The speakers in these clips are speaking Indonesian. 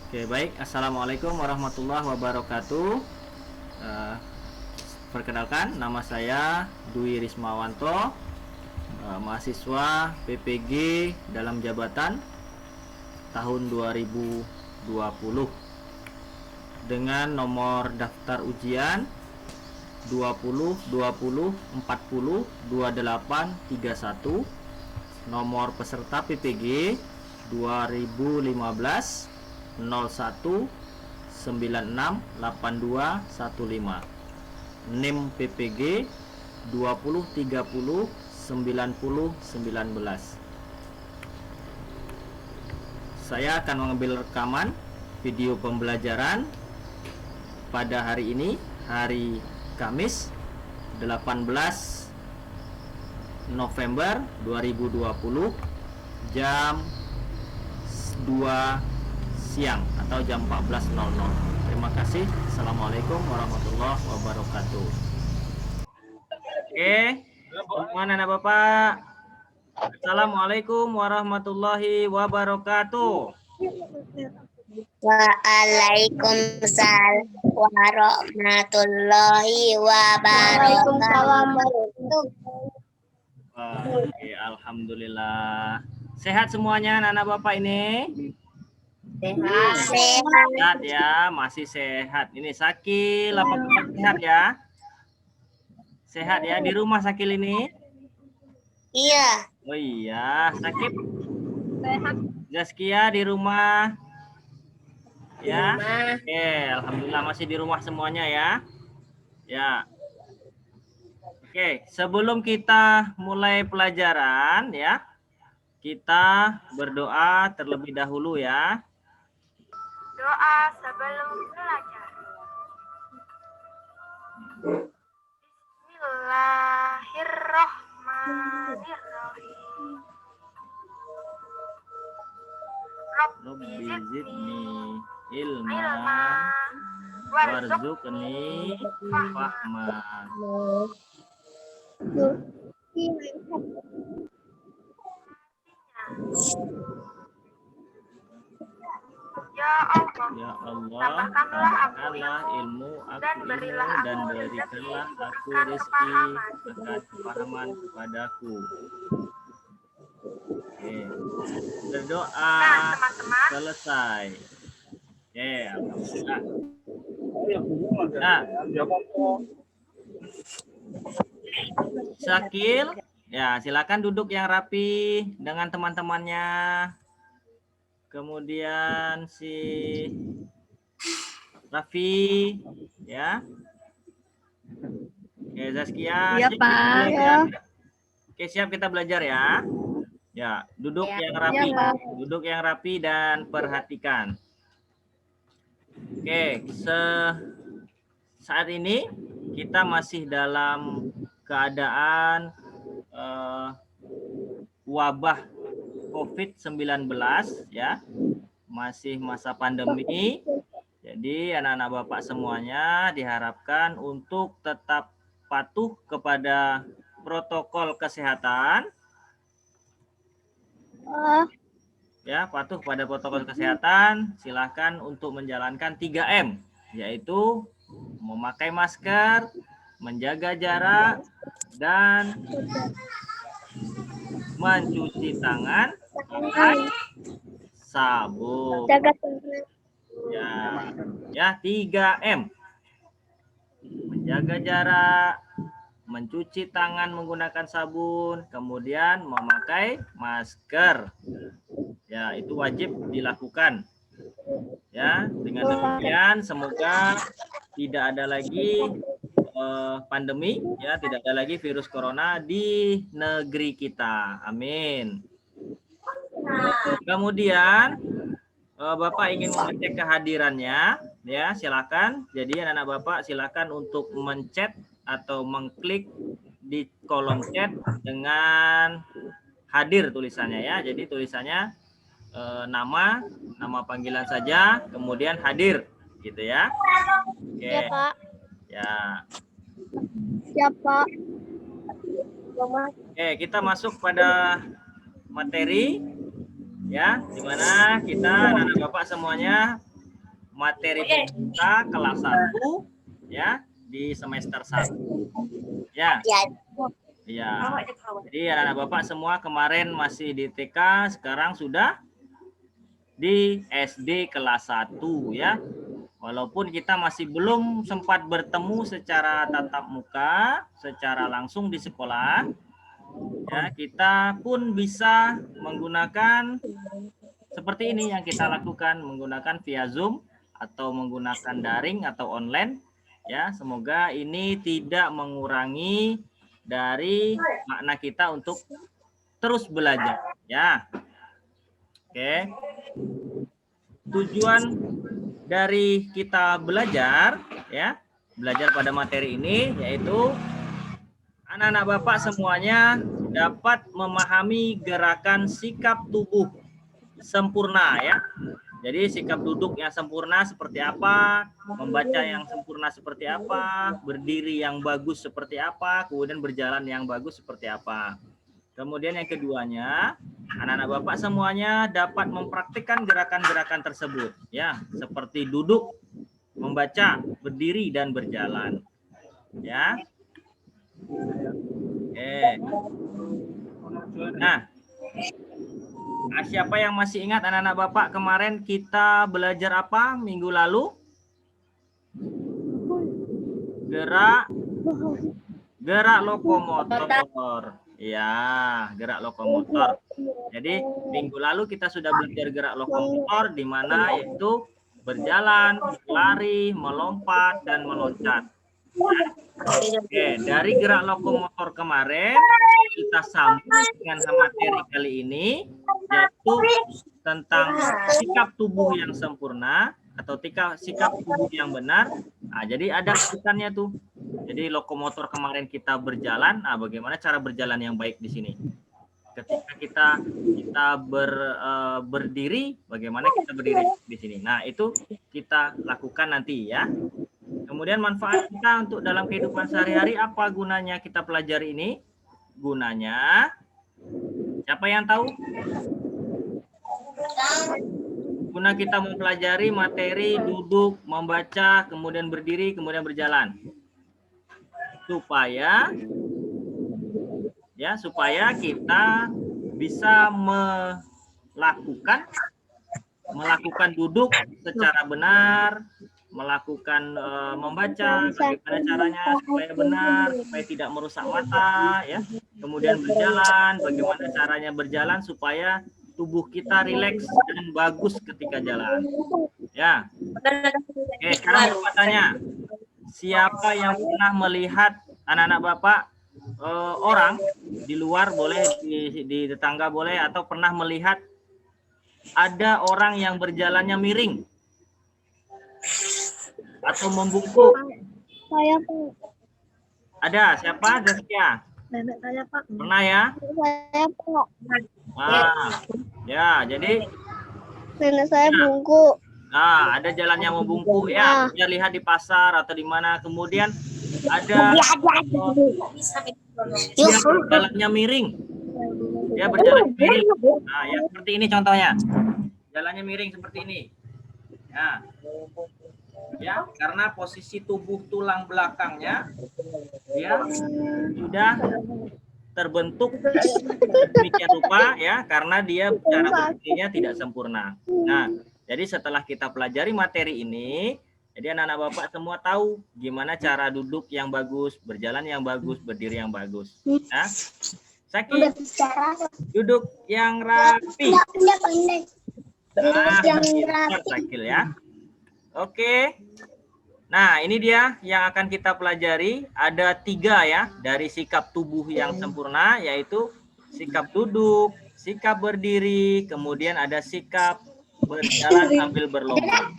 Oke, baik. Assalamualaikum warahmatullahi wabarakatuh. Eh, Perkenalkan, nama saya Dwi Rismawanto, mahasiswa PPG dalam jabatan tahun 2020 dengan nomor daftar ujian 20 20 40 2831, nomor peserta PPG 2015 01 968215, NIM PPG 20 30 90 19. Saya akan mengambil rekaman video pembelajaran pada hari ini, hari Kamis 18 November 2020 jam 2 siang atau jam 14.00. Terima kasih. Assalamualaikum warahmatullahi wabarakatuh. Oke, teman anak Bapak. Assalamualaikum warahmatullahi wabarakatuh. Waalaikumsalam warahmatullahi wabarakatuh. Oke, alhamdulillah. Sehat semuanya anak-anak Bapak ini? Sehat ya, masih sehat. Ini Sakil, apa Bapak sehat ya? Sehat ya, di rumah Sakil ini? Iya. Oh iya, Sakil sehat. Zaskia di rumah? Ya. Oke, alhamdulillah masih di rumah semuanya ya. Ya. Oke, sebelum kita mulai pelajaran ya, kita berdoa terlebih dahulu ya. Doa sebelum belajar. Bismillahirrahmanirrahim. Rabbi zidni ilma warzuqni fahma. Ya Allah, Ya Allah, tambahkanlah aku tambahkanlah ilmu aku dan berilah aku dan rezeki berikanlah aku akan rezeki kepahaman. akan kepahaman kepadaku. Oke. Berdoa Nah, teman-teman, selesai. Oke, alhamdulillah. Nah, Syakil, ya silakan duduk yang rapi dengan teman-temannya. Kemudian si Raffi, ya. Oke, Zaskia. Iya, siap Pak. kita belajar. Oke, siap kita belajar ya. Ya, duduk yang rapi. Iya, Pak. Duduk yang rapi dan perhatikan. Oke, saat ini kita masih dalam keadaan wabah COVID-19 ya. Masih masa pandemi. Jadi anak-anak Bapak semuanya diharapkan untuk tetap patuh kepada protokol kesehatan. Ya, patuh pada protokol kesehatan. Silakan untuk menjalankan 3M, yaitu memakai masker, menjaga jarak, dan mencuci tangan pakai sabun. Ya 3M. Menjaga jarak, mencuci tangan menggunakan sabun, kemudian memakai masker. Ya, itu wajib dilakukan. Ya, dengan demikian semoga tidak ada lagi pandemi, ya, tidak ada lagi virus corona di negeri kita. Amin. Kemudian Bapak ingin mengecek kehadirannya, ya silakan. Jadi anak-anak Bapak silakan untuk mencet atau mengklik di kolom chat dengan hadir tulisannya ya. Jadi tulisannya nama panggilan saja, kemudian hadir, gitu ya. Oke. Iya, Pak. Ya. Siapa? Oke, kita masuk pada materi. Ya, dimana kita anak-anak Bapak semuanya materi pembuka kelas 1 ya di semester 1. Ya. Ya. Jadi anak-anak Bapak semua kemarin masih di TK, sekarang sudah di SD kelas 1 ya. Walaupun kita masih belum sempat bertemu secara tatap muka, secara langsung di sekolah, ya, kita pun bisa menggunakan seperti ini yang kita lakukan, menggunakan via Zoom atau menggunakan daring atau online. Ya, semoga ini tidak mengurangi dari makna kita untuk terus belajar. Ya, oke. Tujuan dari kita belajar, ya, belajar pada materi ini yaitu anak-anak Bapak semuanya dapat memahami gerakan sikap tubuh sempurna ya. Jadi sikap duduk yang sempurna seperti apa, membaca yang sempurna seperti apa, berdiri yang bagus seperti apa, kemudian berjalan yang bagus seperti apa. Kemudian yang keduanya, anak-anak Bapak semuanya dapat mempraktikkan gerakan-gerakan tersebut ya, seperti duduk, membaca, berdiri dan berjalan. Ya. Oke. Nah, siapa yang masih ingat anak-anak Bapak kemarin kita belajar apa minggu lalu? Gerak lokomotor. Ya, gerak lokomotor. Jadi minggu lalu kita sudah belajar gerak lokomotor di mana yaitu berjalan, berlari, melompat dan meloncat. Oke, dari gerak lokomotor kemarin kita sambung dengan materi kali ini yaitu tentang sikap tubuh yang sempurna atau sikap tubuh yang benar. Nah, jadi ada kaitannya tuh. Jadi lokomotor kemarin kita berjalan, nah bagaimana cara berjalan yang baik di sini? Ketika kita berdiri, bagaimana kita berdiri di sini? Nah, itu kita lakukan nanti ya. Kemudian manfaat kita untuk dalam kehidupan sehari-hari, apa gunanya kita pelajari ini? Gunanya, siapa yang tahu? Guna kita mempelajari materi duduk, membaca, kemudian berdiri, kemudian berjalan. Supaya kita bisa melakukan duduk secara benar, melakukan membaca bagaimana caranya supaya benar, supaya tidak merusak mata ya. Kemudian berjalan, bagaimana caranya berjalan supaya tubuh kita rileks dan bagus ketika jalan. Ya. Oke, sekarang Bapak tanya, siapa yang pernah melihat anak-anak Bapak orang di luar boleh, di tetangga boleh, atau pernah melihat ada orang yang berjalannya miring atau membungkuk? Saya, Pak. Ada, siapa? Zaskia? Nenek saya, Pak. Pernah ya? Saya, Pak. Ya, jadi Nenek saya bungkuk. nah, ada jalan yang membungkuk ya. Dia lihat di pasar atau di mana. Kemudian ada dia berjalannya miring. Dia berjalan miring. Nah, ya seperti ini contohnya. Jalannya miring seperti ini. Nah, ya, karena posisi tubuh tulang belakangnya ya sudah terbentuk demikian rupa ya, karena dia cara berdirinya tidak sempurna. Nah, jadi setelah kita pelajari materi ini, jadi anak-anak Bapak semua tahu gimana cara duduk yang bagus, berjalan yang bagus, berdiri yang bagus. Nah, Saki, duduk yang rapi. Nah, Sakil ya. Oke. Nah, ini dia yang akan kita pelajari. Ada 3 ya dari sikap tubuh yang sempurna, yaitu sikap duduk, sikap berdiri, kemudian ada sikap berjalan sambil berlomba.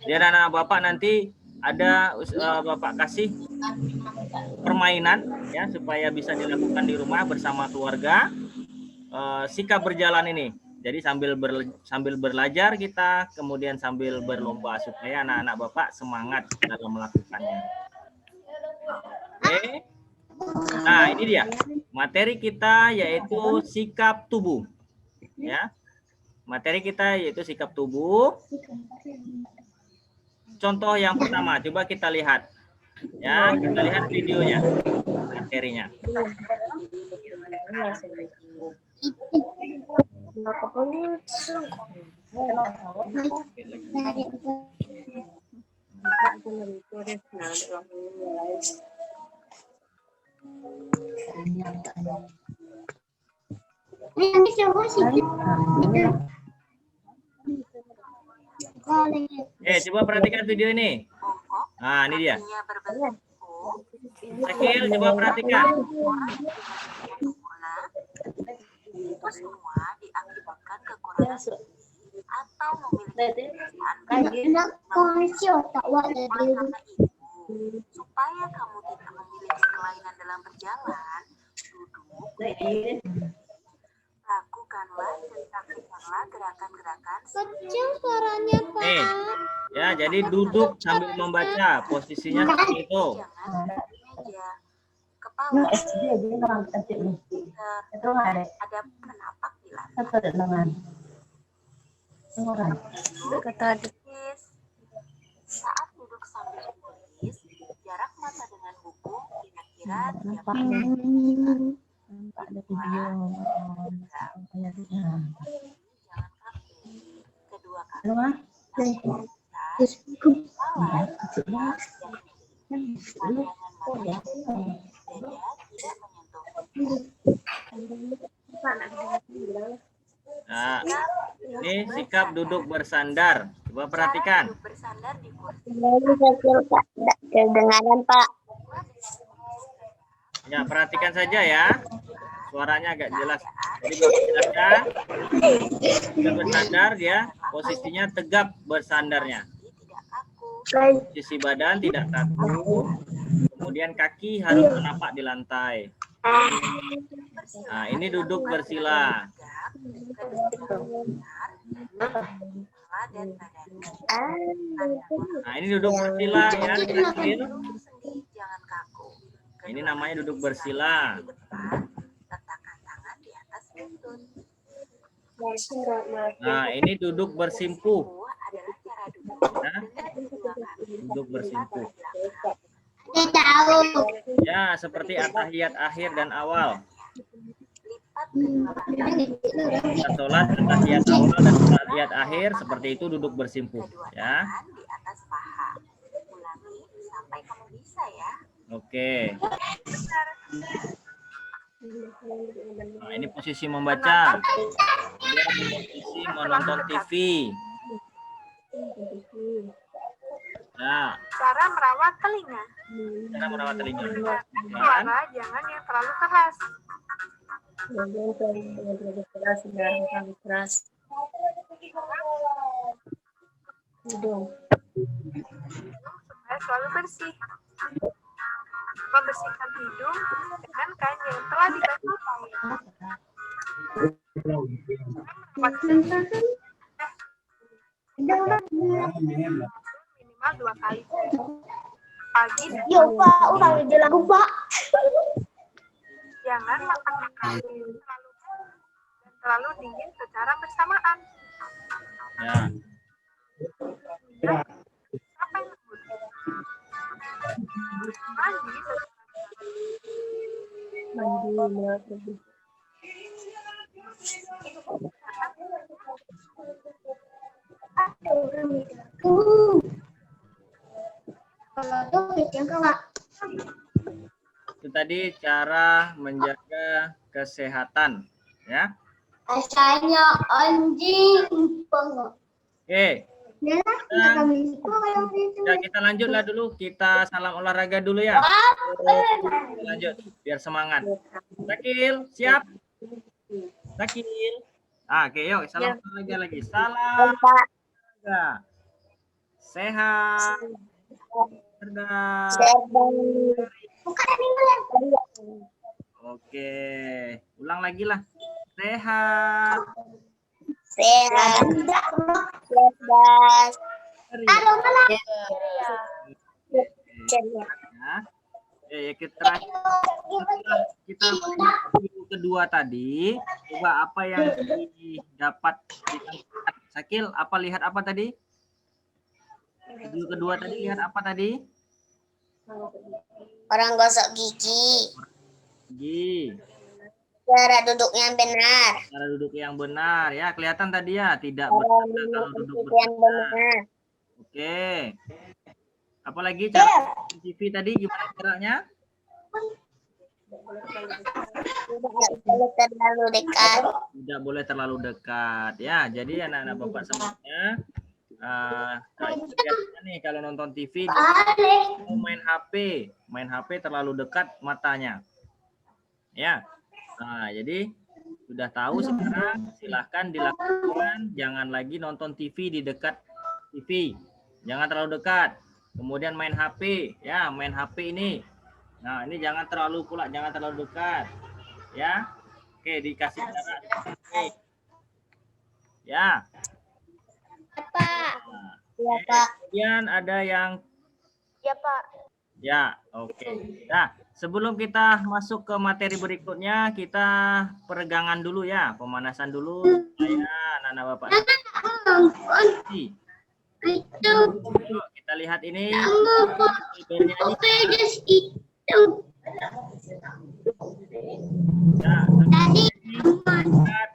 Ya. Dan anak Bapak nanti ada Bapak kasih permainan ya supaya bisa dilakukan di rumah bersama keluarga. Sikap berjalan ini. Jadi sambil belajar kita, kemudian sambil berlomba supaya anak-anak Bapak semangat dalam melakukannya. Oke. Nah, ini dia materi kita yaitu sikap tubuh. Ya. materi kita yaitu sikap tubuh. Contoh yang pertama, coba kita lihat. Ya, kita lihat videonya, materinya. Coba perhatikan video ini. Nah, ini dia. Sakil, coba perhatikan. Itu semua diakibatkan kekurangan atau memiliki karena itu, supaya kamu tidak memiliki kelainan dalam berjalan, duduk, lakukanlah dan lakukanlah gerakan-gerakan Kecil suaranya, Pak. Ya, jadi duduk sambil membaca, posisinya seperti itu. jangan meja kepala ada penapak di lantai. Saat duduk sambil menulis, jarak mata dengan buku kira-kira 3 jangan kaku. Kedua kaki kepala pandangan mata dada tidak menyentuh. Nah, ini sikap duduk bersandar. Coba perhatikan. Duduk bersandar di kursi. Kedengaran, Pak. Ya, perhatikan saja ya. Suaranya agak jelas. Jadi Bapak jelaskan. Sikap bersandar ya, posisinya tegap bersandarnya. Tidak kaku. Posisi badan tidak kaku. Kemudian kaki harus menapak di lantai. Nah, ini duduk bersila. Nah, ini duduk bersila ya. Jangan kaku. Ini namanya duduk bersila. Letakkan tangan di atas lutut. Nah, ini duduk bersimpuh. Adalah cara duduk Nah, dengan kedua kaki. duduk bersimpuh. Saya tahu. Ya, seperti at-tahiyat akhir dan awal. Lipat kedua kaki. Kita sholat at-tahiyat awal dan at-tahiyat akhir seperti itu duduk bersimpuh. Ya, Tangan di atas paha. Ulangi sampai kamu bisa ya. oke. Nah, ini posisi membaca. Kemudian posisi menonton TV. Nah, Cara merawat telinga. cara merawat telinga. Dan Suara jangan yang terlalu keras. Supaya selalu bersih. Membersihkan hidung dengan kain yang telah dibasuh air. Minimal 2 kali. Pagi dan Yo, Pak, ulang aja lagu, Pak. jangan makan makanan terlalu dingin secara bersamaan. ya, Sampai lembut. Mandi itu tadi cara menjaga kesehatan. Ya, Rasanya anjing. oke. Ya, kita lanjutlah dulu. Kita salam olahraga dulu ya. Lanjut biar semangat. Sakil, siap? Sakil. Oke, yuk salam olahraga lagi. Salam olahraga. Sehat. Cerdas. Oke. Ulang lagi lah. Sehat. Sehat. Cerdas. Ya. Ya, kita kedua tadi, coba apa yang didapat? Sakil, lihat apa tadi? Video kedua tadi lihat apa tadi? Orang gosok gigi. Gigi. Cara duduk yang benar. Cara duduk yang benar ya, kelihatan tadi ya, tidak Cara benar kalau duduk yang bersandar. benar. Oke. Apalagi cara TV tadi gimana caranya? Tidak boleh terlalu dekat. Tidak boleh terlalu dekat ya. Jadi anak-anak Bapak semuanya nih kalau nonton TV mau main HP terlalu dekat matanya. Ya. Nah, jadi sudah tahu sekarang, silahkan dilakukan, jangan lagi nonton TV di dekat TV. Jangan terlalu dekat. Kemudian main HP, ya, main HP ini. Nah, ini jangan terlalu dekat. Ya. Oke, dikasih jarak. Oke. Ya. Pak. Nah, Ya, Pak. kemudian ada yang Ya, Pak. ya, oke. Nah, sebelum kita masuk ke materi berikutnya, kita peregangan dulu ya, pemanasan dulu. Ya, anak-anak Bapak. Yuk, kita lihat ini. Ya, lihat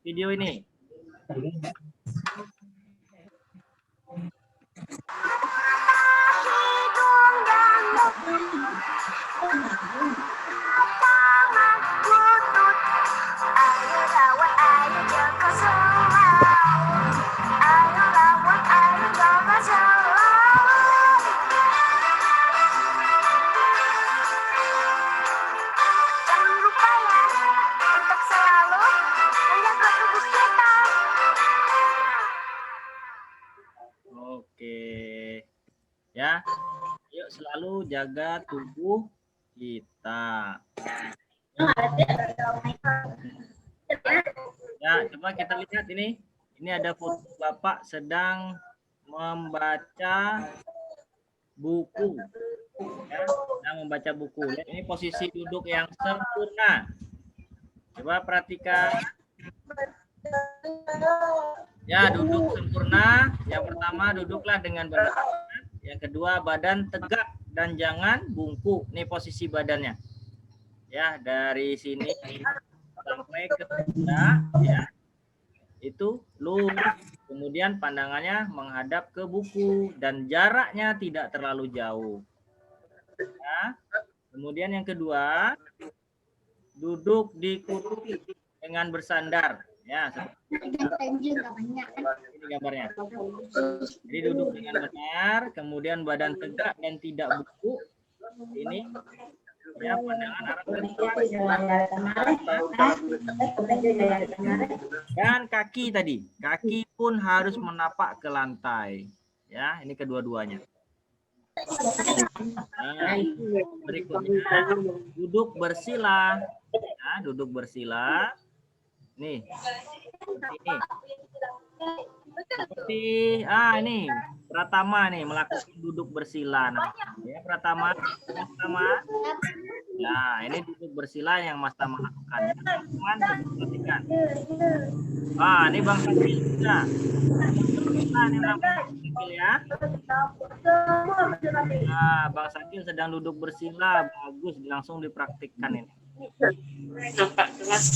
video ini. Oke. Ya. Yuk selalu jaga tubuh kita. Ya, coba kita lihat ini. Ini ada foto Bapak sedang membaca buku. Ya, sedang membaca buku. Ini posisi duduk yang sempurna. Coba perhatikan. Ya, duduk sempurna. Yang pertama, duduklah dengan badan tegak. Yang kedua, badan tegak dan jangan bungkuk. Ini posisi badannya. Ya, dari sini sampai ke pundak, ya. Itu lurus. Kemudian pandangannya menghadap ke buku dan jaraknya tidak terlalu jauh. Ya. Kemudian yang kedua, duduk di kursi dengan bersandar. Ya, ini gambarnya. Jadi duduk dengan benar, kemudian badan tegak dan tidak bungkuk. Ini ya, pandangan arah ke depan. Dan kaki tadi, kaki pun harus menapak ke lantai. Ya, ini kedua-duanya. Nah, berikutnya duduk bersila. Nah, duduk bersila. Nih, seperti ini Pratama nih melakukan duduk bersila. Nah, ya Pratama, ya ini duduk bersila yang Mas Tama lakukan. Teman perhatikan. Ini Bang Sakil juga. Ini Bang Sakil ya. Nah, Bang Sakil sedang duduk bersila, bagus, langsung dipraktikkan ini.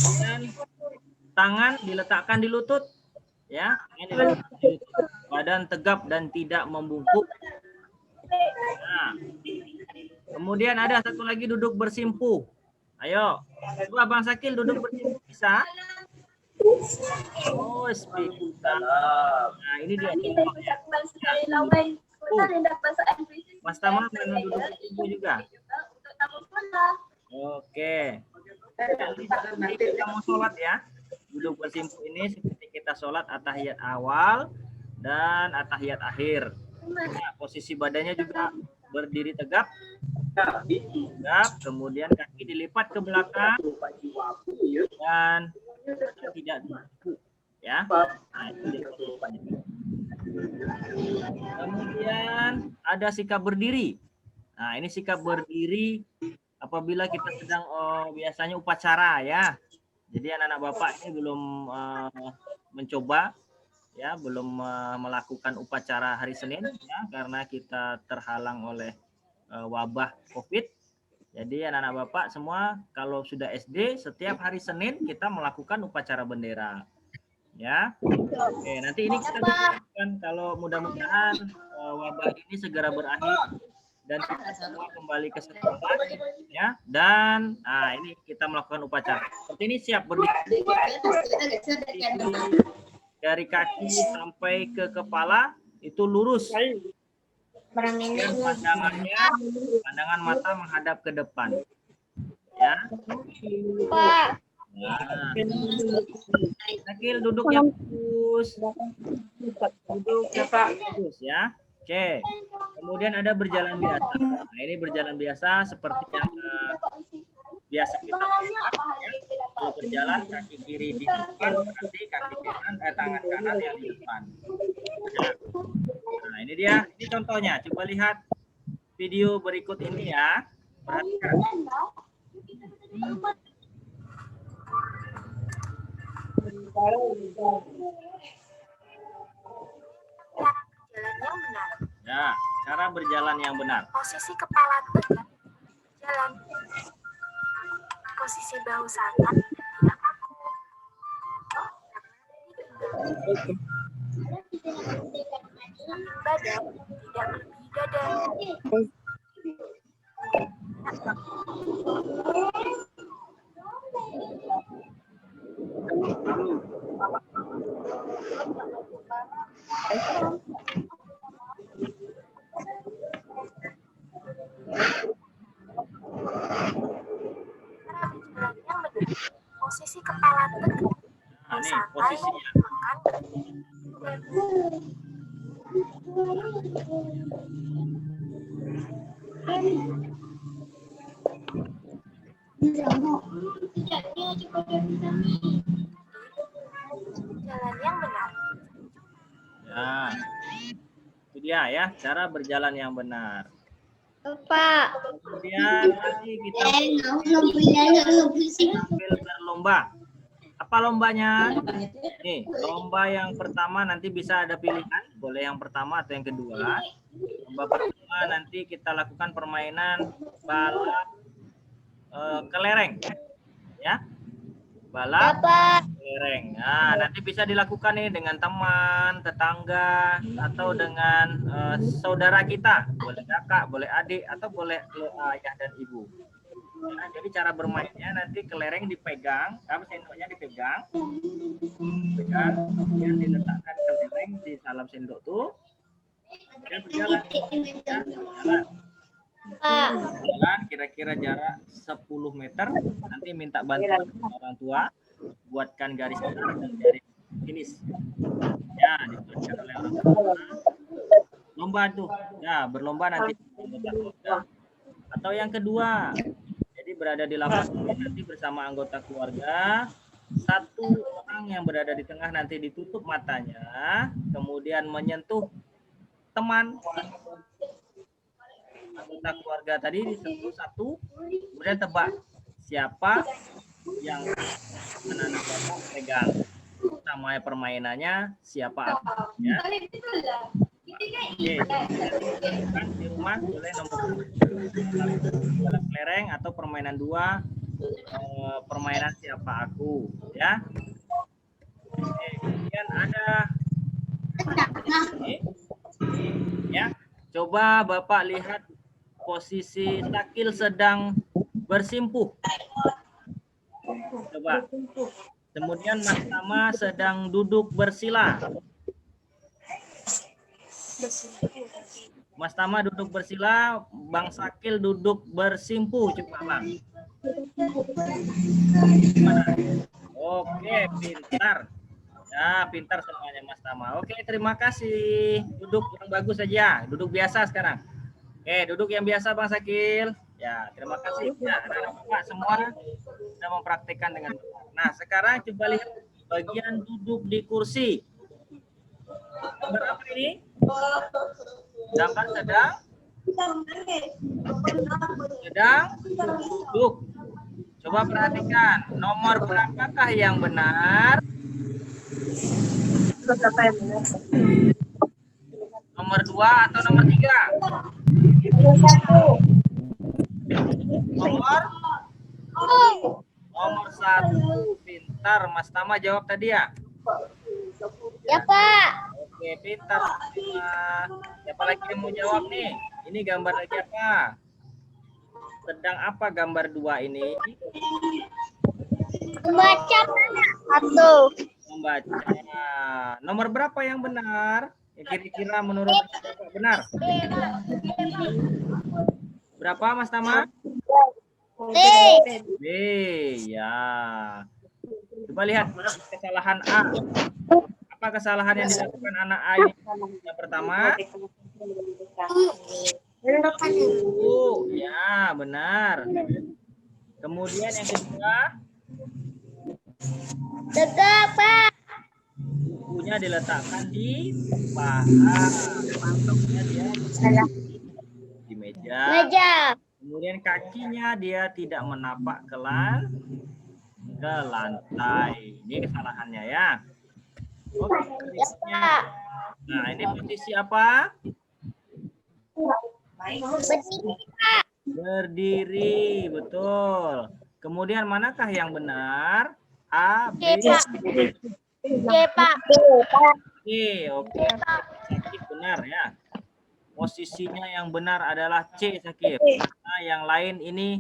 Dan tangan diletakkan di lutut, ya, badan tegap dan tidak membungkuk. Nah, kemudian ada satu lagi duduk bersimpuh. Ayo, coba Bang Sakil duduk bersimpuh bisa? Oh, bisa. Nah, ini dia. Mas Tama pernah duduk bersimpuh juga? Oke. Kita mau sholat ya. Duduk bersimpuh ini seperti kita sholat atahiyat awal dan atahiyat akhir. Nah, posisi badannya juga berdiri tegap, kemudian kaki dilipat ke belakang dan tidak bungkuk, ya. Nah, kemudian ada sikap berdiri. Nah, ini sikap berdiri apabila kita sedang biasanya upacara ya. Jadi anak-anak Bapak ini belum mencoba ya, belum melakukan upacara hari Senin ya, karena kita terhalang oleh wabah Covid. Jadi anak-anak Bapak semua kalau sudah SD setiap hari Senin kita melakukan upacara bendera. Ya. Oke, nanti ini kita doakan kalau mudah-mudahan wabah ini segera berakhir dan kita semua kembali ke sekolah ya. Dan ini kita melakukan upacara. Seperti ini siap berdiri dari kaki sampai ke kepala itu lurus. Dan pandangan mata menghadap ke depan. Ya. Pak. Nah. Sakil duduk yang bagus. Duduk yang bagus ya. Oke. Kemudian ada berjalan biasa. Nah, ini berjalan biasa seperti yang biasa kita lakukan ya. Kalau berjalan kaki kiri di depan, berarti kaki kanan tangan kanan yang di depan. Ya. Nah, ini dia. Ini contohnya. Coba lihat video berikut ini ya. Perhatikan. Jalan yang benar. Ya, cara berjalan yang benar. Posisi kepala tegak, jalan. Posisi bahu sangat tidak kaku. Badan tidak melebihi dada. Posisi kepala tegak. Nah, ini posisinya. Jalan yang benar. Ya, itu dia ya, cara berjalan yang benar. Pak. Kemudian nanti kita sambil berlomba. Apa lombanya? Nih, lomba yang pertama nanti bisa ada pilihan, boleh yang pertama atau yang kedua. Lomba pertama nanti kita lakukan permainan balap kelereng, ya, balap kelereng. Nah, nanti bisa dilakukan nih dengan teman, tetangga, atau dengan saudara kita, boleh kakak, boleh adik, atau boleh ayah dan ibu. Nah, jadi cara bermainnya nanti kelereng dipegang, sendoknya dipegang, kemudian diletakkan kelereng di dalam sendok tuh, kemudian berjalan, ya, jalan kira-kira jarak 10 meter, nanti minta bantuan orang tua, buatkan garis start dan garis finish. Ya, dibuatkan oleh orang tua. Lomba tuh, ya berlomba nanti atau yang kedua. Berada di lapangan nanti bersama anggota keluarga, satu orang yang berada di tengah nanti ditutup matanya, kemudian menyentuh teman anggota keluarga tadi disentuh satu, kemudian tebak siapa yang anak-anak Bapak pegang. Namanya permainannya siapa ya. Oke, kan di rumah boleh nomor balap kelereng atau permainan dua, permainan siapa aku ya. Oke, kemudian ada ya, coba Bapak lihat posisi Sakil sedang bersimpuh, coba. Kemudian Mas Tama sedang duduk bersila. Mas Tama duduk bersila, Bang Sakil duduk bersimpuh. Coba Bang. Gimana? Oke, pintar. Ya, pintar semuanya Mas Tama. Oke, terima kasih. Duduk yang bagus saja. Duduk biasa sekarang. Oke, duduk yang biasa Bang Sakil. Ya, terima kasih. Ya, Bapak semua sudah mempraktikkan dengan benar. Nah, sekarang coba lihat bagian duduk di kursi. Gambar apa ini? Gambar sedang sedang duduk. Coba perhatikan, nomor berapakah yang benar? Nomor 2 atau nomor 3? Nomor 1. Pintar, Mas Tama jawab tadi ya? Ya, Pak. Oke, pintar. Siapa lagi yang mau jawab nih? Ini gambar lagi apa? Sedang apa gambar 2 ini? Membaca, Pak. 1. Membaca. Nomor berapa yang benar? Kira-kira menurut Bapak benar? Berapa, Mas Tama? B. B, ya. Coba lihat kesalahan A. Apa kesalahan yang dilakukan anak A ini? Yang pertama, ya benar. Kemudian yang kedua, Tegak, Pak. bukunya diletakkan di paha. Dia di meja. Meja. Kemudian kakinya dia tidak menapak ke lantai. Ini kesalahannya ya. Oke, Ya, Pak. nah, ini posisi apa? Berdiri, Pak. Berdiri, betul. Kemudian manakah yang benar? A, B, C, Pak. C, Pak. Oke. Sakit benar ya. Posisinya yang benar adalah C, Sakit. Nah, yang lain ini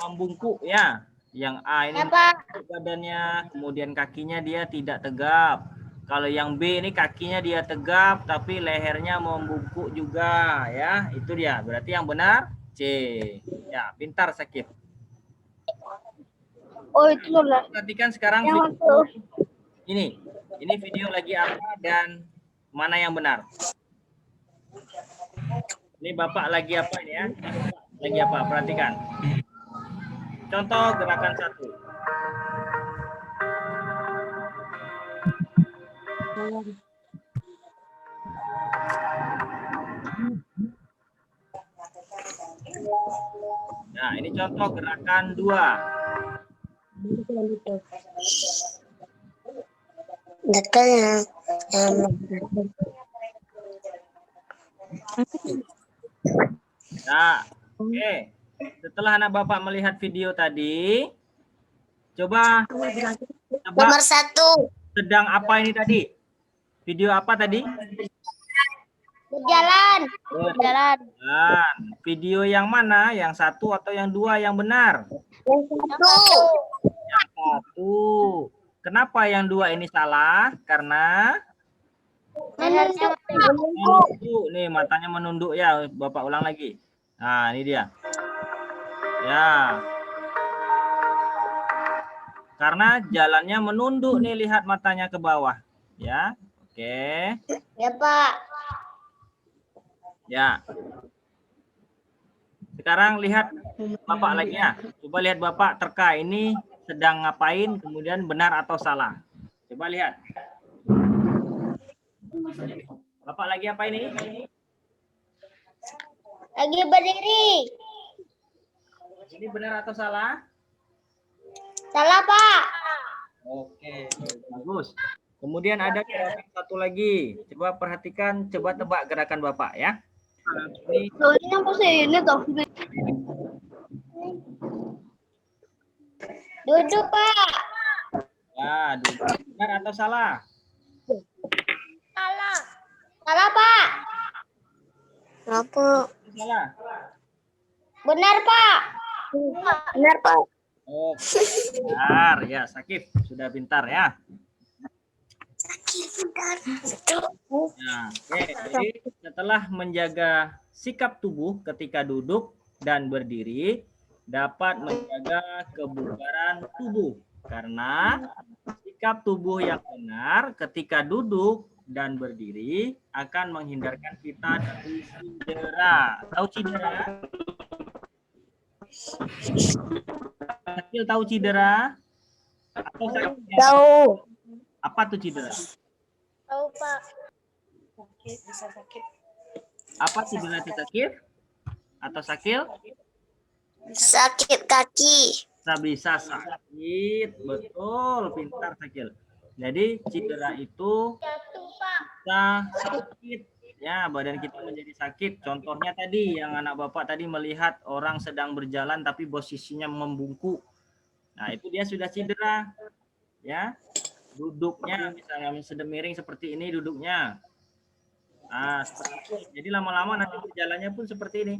membungkuk ya. Yang A ini Ya, Pak. badannya, kemudian kakinya dia tidak tegap. Kalau yang B ini kakinya dia tegap tapi lehernya membungkuk juga ya. Itu dia. Berarti yang benar C. Ya, pintar Sakit. Oh, itu lah. Perhatikan sekarang Yang video itu. ini. Ini video lagi apa dan mana yang benar? Ini Bapak lagi apa ini ya? Lagi apa? Perhatikan. Contoh gerakan 1. Nah, ini contoh gerakan 2. Nah, oke. Setelah anak Bapak melihat video tadi, coba Nomor 1. sedang apa ini tadi? Video apa tadi? Berjalan. Berjalan. Video yang mana? Yang 1 atau yang 2 yang benar? Yang 1. Kenapa yang 2 ini salah? Karena menunduk. Nih, matanya menunduk ya. Bapak ulang lagi. Nah, ini dia. Ya. Karena jalannya menunduk nih, lihat matanya ke bawah. Ya. Oke. Ya, Pak. Ya. Sekarang lihat Bapak lagi ya. Coba lihat Bapak terka ini sedang ngapain, kemudian benar atau salah. Coba lihat. Bapak lagi apa ini? Lagi berdiri. Ini benar atau salah? Salah, Pak. Oke, bagus. Kemudian ada gerakan 1 lagi. Coba perhatikan, coba tebak gerakan Bapak ya. Ini Soalnya aku sini toh. Duduk, Pak. ya, benar atau salah? Salah. Salah, Pak. Salah. Benar, Pak. Benar, Pak. Oh, benar ya, Sakif sudah pintar ya. Nah, oke. Jadi setelah menjaga sikap tubuh ketika duduk dan berdiri, dapat menjaga kebugaran tubuh karena sikap tubuh yang benar ketika duduk dan berdiri akan menghindarkan kita dari cedera. Tahu cedera? Kecil tahu cedera? Atau Tahu. apa tuh cedera? Tahu, Pak. Sakit, bisa sakit. Apa cedera itu sakit? Atau sakil? Sakit kaki. Bisa sakit, betul, pintar sakil. Jadi cedera itu bisa sakit, ya badan kita menjadi sakit. Contohnya tadi yang anak bapak tadi melihat orang sedang berjalan tapi posisinya membungkuk. Nah itu dia sudah cedera, ya. Duduknya misalnya sedang miring seperti ini duduknya. Nah, jadi lama-lama nanti berjalannya pun seperti ini.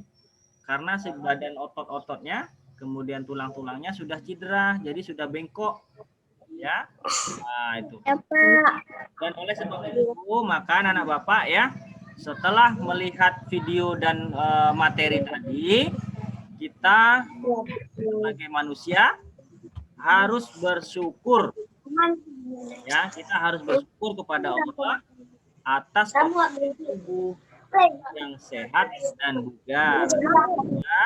Karena sebadan otot-ototnya, kemudian tulang-tulangnya sudah cedera, jadi sudah bengkok. Ya. Nah, itu. Ya, Pak. Dan oleh sebab itu, maka anak bapak ya, setelah melihat video dan materi tadi, kita sebagai manusia harus bersyukur. Ya, kita harus bersyukur kepada Allah atas tubuh yang sehat dan bugar, ya,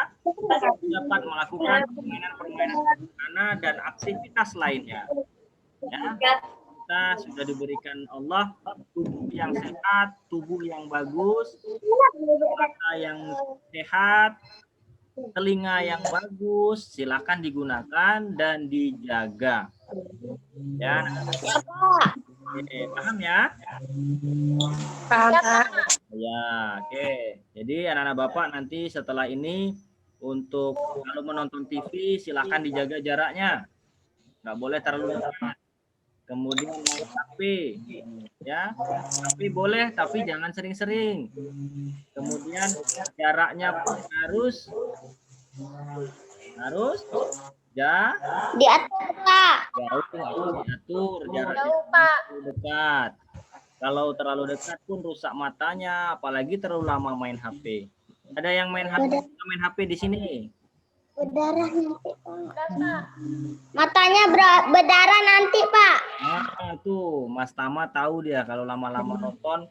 dapat melakukan permainan-permainan sederhana dan aktivitas lainnya. Ya, kita sudah diberikan Allah tubuh yang sehat, tubuh yang bagus, mata yang sehat, telinga yang bagus, silakan digunakan dan dijaga. Ya, paham ya? Paham, Pak. Ya, oke. Jadi anak-anak bapak nanti setelah ini untuk kalau menonton TV silakan dijaga jaraknya, nggak boleh terlalu dekat. Kemudian main HP, ya, tapi boleh tapi jangan sering-sering. Kemudian jaraknya pun harus Diatur, Pak. jauh, diatur jaraknya Jauh, Pak. dekat. Kalau terlalu dekat pun rusak matanya, apalagi terlalu lama main HP. Ada yang main HP di sini? Berdarah nanti, Pak. Matanya berdarah nanti, Pak. Nah, tuh Mas Tama tahu dia kalau lama-lama nonton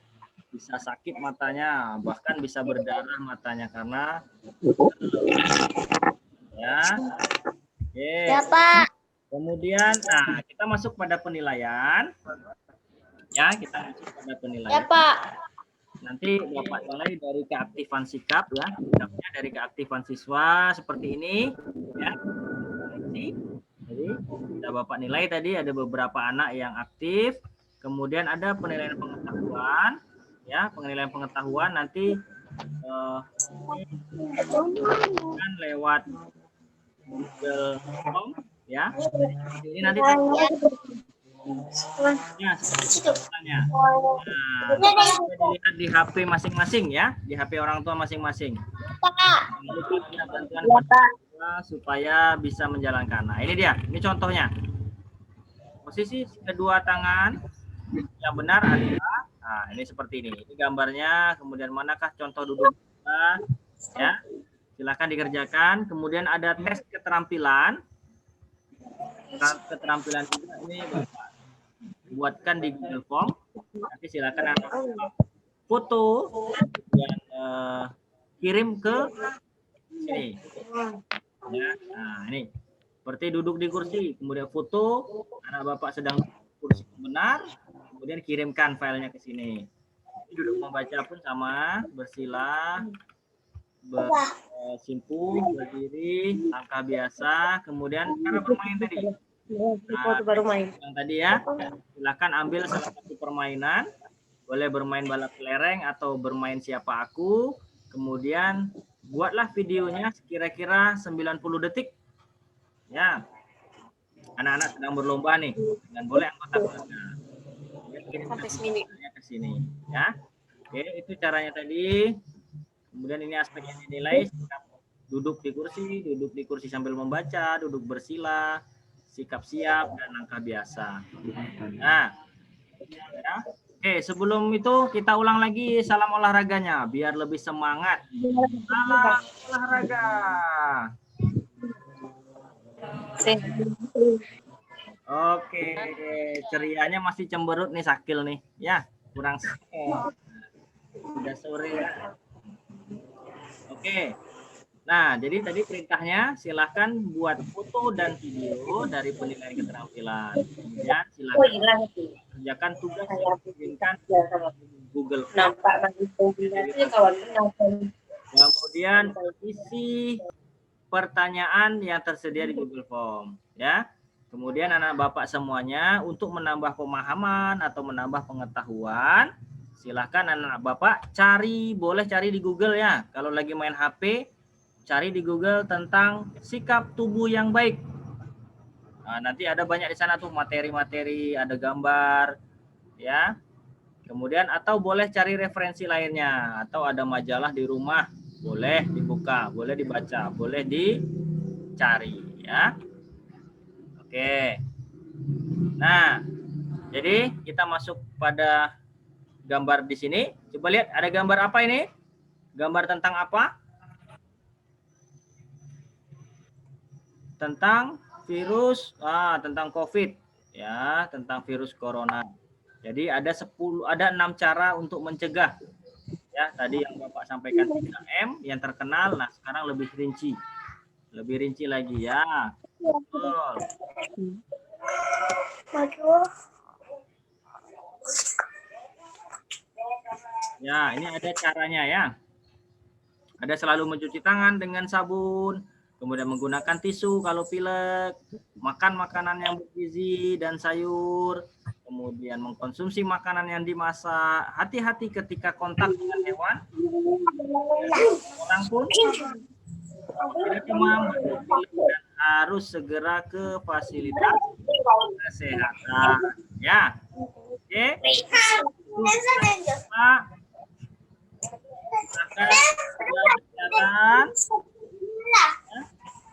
bisa sakit matanya, bahkan bisa berdarah matanya karena ya. Oke. Ya, Pak. Kemudian, nah kita masuk pada penilaian. Ya, kita masuk pada penilaian. Ya, Pak. Nanti Bapak mulai dari keaktifan sikap ya, sikapnya dari keaktifan siswa seperti ini ya. Jadi kita Bapak nilai tadi ada beberapa anak yang aktif, kemudian ada penilaian pengetahuan ya, penilaian pengetahuan nanti kan lewat Google Form ya. Ini nanti ya, sebenarnya. Nah, dilihat di HP masing-masing ya, di HP orang tua masing-masing. Minta bantuan supaya bisa menjalankan. Nah, ini dia, ini contohnya. Posisi kedua tangan yang benar adalah, nah ini seperti ini. Ini gambarnya. Kemudian manakah contoh duduk kita? Ya, silakan dikerjakan. Kemudian ada tes keterampilan. Keterampilan ini Bapak buatkan di Google Form. Nanti silakan foto dan kirim ke sini. Ya, nah ini seperti duduk di kursi, kemudian foto anak bapak sedang kursi benar, kemudian kirimkan filenya ke sini. Duduk membaca pun sama, bersila, bersimpuh, berdiri, langkah biasa, kemudian cara bermain tadi. Nah, yang tadi ya, silakan ambil salah satu permainan, boleh bermain balap kelereng atau bermain siapa aku, kemudian buatlah videonya kira-kira 90 detik. Ya, anak-anak sedang berlomba nih, dan boleh anggota keluarga. Sampai ke sini, ya. Oke, itu caranya tadi. Kemudian ini aspek yang dinilai, duduk di kursi sambil membaca, duduk bersila, sikap siap dan langkah biasa. Nah, ya. Oke, sebelum itu kita ulang lagi salam olahraganya biar lebih semangat. Salam olahraga. Oke, cerianya masih cemberut nih Sakil nih. Ya, kurang udah sore ya. Oke. Nah, jadi tadi perintahnya silahkan buat foto dan video dari penilaian keterampilan. Kemudian silahkan mengerjakan tugas yang diinginkan Google Form. Nampak lagi kombinasi kawan. Kemudian isi pertanyaan yang tersedia di Google Form, ya. Kemudian anak Bapak semuanya untuk menambah pemahaman atau menambah pengetahuan, silahkan anak Bapak boleh cari di Google ya. Kalau lagi main HP, cari di Google tentang sikap tubuh yang baik. Nah, nanti ada banyak di sana tuh materi-materi, ada gambar, ya. Kemudian atau boleh cari referensi lainnya, atau ada majalah di rumah, boleh dibuka, boleh dibaca, boleh dicari, ya. Oke. Nah, jadi kita masuk pada gambar di sini. Coba lihat ada gambar apa ini? Gambar tentang apa? Tentang virus, tentang COVID, ya, tentang virus corona. Jadi ada 6 cara untuk mencegah. Ya, tadi yang Bapak sampaikan 3M yang terkenal. Nah, sekarang lebih rinci. Lebih rinci lagi ya. Betul. Ya, ini ada caranya ya. Ada selalu mencuci tangan dengan sabun, kemudian menggunakan tisu kalau pilek, makan makanan yang bergizi dan sayur, kemudian mengkonsumsi makanan yang dimasak. Hati-hati ketika kontak dengan hewan. Orang pun tidak demam dan harus segera ke fasilitas kesehatan. Ya, oke.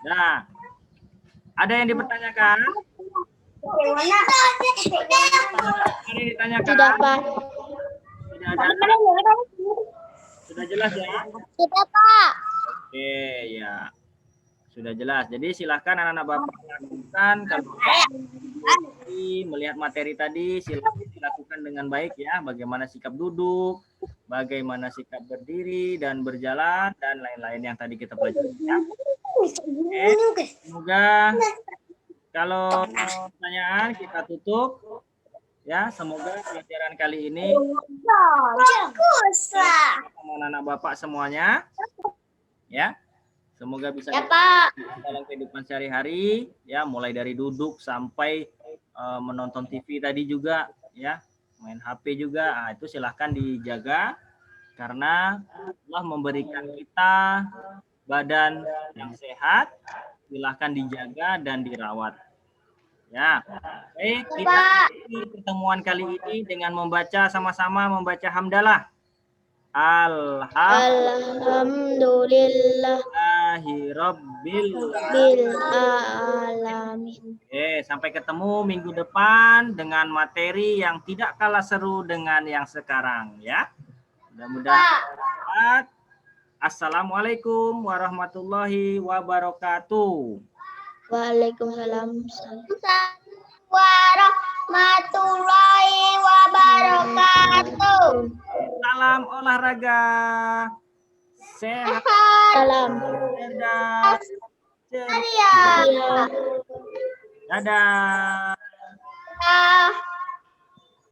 Nah, ada yang dipertanyakan? Ada yang ditanyakan? Tidak, Pak. Tidak ada. Sudah jelas ya? Tidak, Pak. Oke, ya. Sudah jelas. Jadi silahkan anak-anak Bapak lakukan. Kalau melihat materi tadi, silahkan dilakukan dengan baik ya. Bagaimana sikap duduk, bagaimana sikap berdiri dan berjalan, dan lain-lain yang tadi kita pelajari. Ya. Oke, semoga kalau pertanyaan kita tutup. Ya, semoga pelajaran kali ini sama anak-anak Bapak semuanya. Ya. Semoga bisa Ya, Pak. dalam kehidupan sehari-hari, ya, mulai dari duduk sampai menonton TV tadi juga, ya, main HP juga. Nah, itu silahkan dijaga karena Allah memberikan kita badan yang sehat. Silahkan dijaga dan dirawat. Ya, baik. Kita akhiri pertemuan kali ini dengan sama-sama membaca hamdalah. Alhamdulillah Rabbil alamin. Oke, sampai ketemu minggu depan dengan materi yang tidak kalah seru dengan yang sekarang ya. Mudah-mudahan. Assalamualaikum warahmatullahi wabarakatuh. Waalaikumsalam warahmatullahi wabarakatuh. Salam olahraga. Sehat. Salam. Cerdas. Dadah. Dadah.